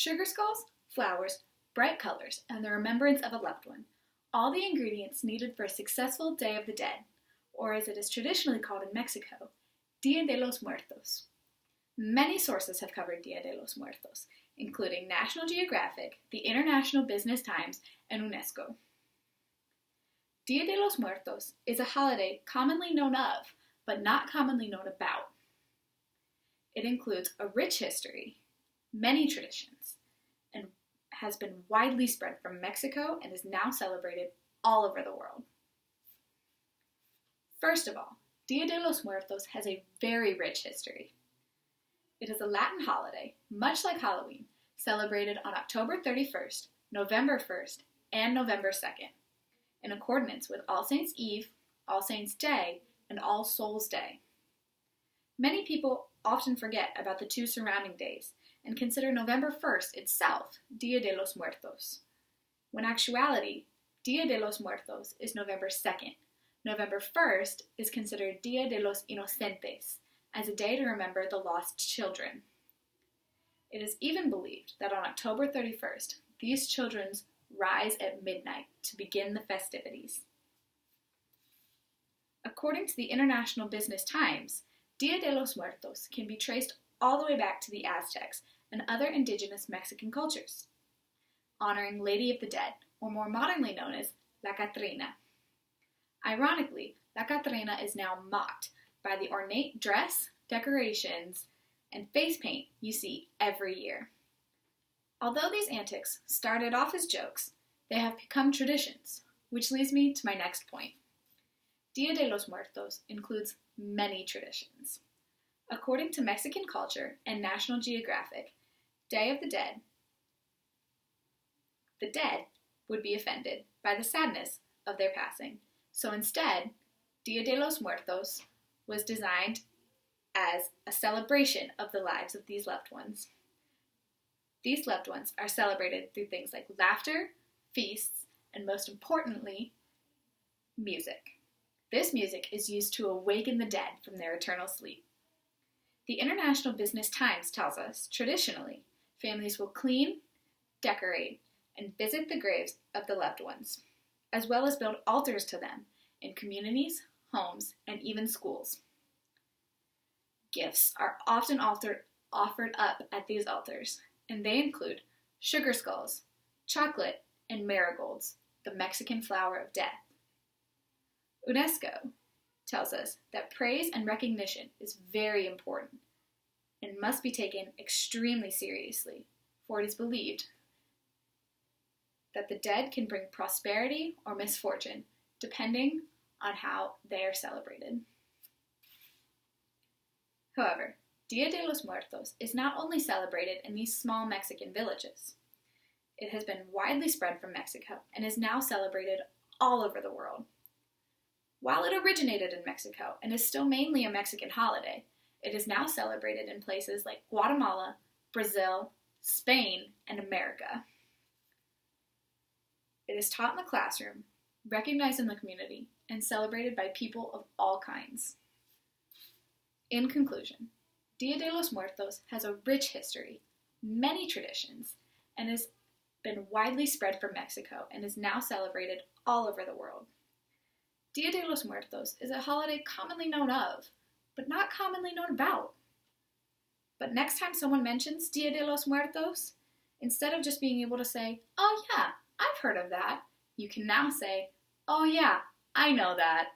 Sugar skulls, flowers, bright colors, and the remembrance of a loved one. All the ingredients needed for a successful Day of the Dead, or as it is traditionally called in Mexico, Dia de los Muertos. Many sources have covered Dia de los Muertos, including National Geographic, the International Business Times, and UNESCO. Dia de los Muertos is a holiday commonly known of, but not commonly known about. It includes a rich history, many traditions, and has been widely spread from Mexico and is now celebrated all over the world. First of all, Dia de los Muertos has a very rich history. It is a Latin holiday, much like Halloween, celebrated on October 31st, November 1st, and November 2nd, in accordance with All Saints' Eve, All Saints' Day, and All Souls' Day. Many people often forget about the two surrounding days and consider November 1st itself Dia de los Muertos, when in actuality, Dia de los Muertos is November 2nd. November 1st is considered Dia de los Inocentes, as a day to remember the lost children. It is even believed that on October 31st, these children rise at midnight to begin the festivities. According to the International Business Times, Dia de los Muertos can be traced all the way back to the Aztecs and other indigenous Mexican cultures, honoring Lady of the Dead, or more modernly known as La Catrina. Ironically, La Catrina is now mocked by the ornate dress, decorations, and face paint you see every year. Although these antics started off as jokes, they have become traditions, which leads me to my next point. Dia de los Muertos includes many traditions. According to Mexican culture and National Geographic, Day of the Dead would be offended by the sadness of their passing. So instead, Dia de los Muertos was designed as a celebration of the lives of these loved ones. These loved ones are celebrated through things like laughter, feasts, and most importantly, music. This music is used to awaken the dead from their eternal sleep. The International Business Times tells us, traditionally, families will clean, decorate, and visit the graves of the loved ones, as well as build altars to them in communities, homes, and even schools. Gifts are often offered up at these altars, and they include sugar skulls, chocolate, and marigolds, the Mexican flower of death. UNESCO tells us that praise and recognition is very important and must be taken extremely seriously, for it is believed that the dead can bring prosperity or misfortune, depending on how they are celebrated. However, Dia de los Muertos is not only celebrated in these small Mexican villages. It has been widely spread from Mexico and is now celebrated all over the world. While it originated in Mexico and is still mainly a Mexican holiday, it is now celebrated in places like Guatemala, Brazil, Spain, and America. It is taught in the classroom, recognized in the community, and celebrated by people of all kinds. In conclusion, Dia de los Muertos has a rich history, many traditions, and has been widely spread from Mexico and is now celebrated all over the world. Dia de los Muertos is a holiday commonly known of, but not commonly known about. But next time someone mentions Dia de los Muertos, instead of just being able to say, "Oh yeah, I've heard of that," you can now say, "Oh yeah, I know that."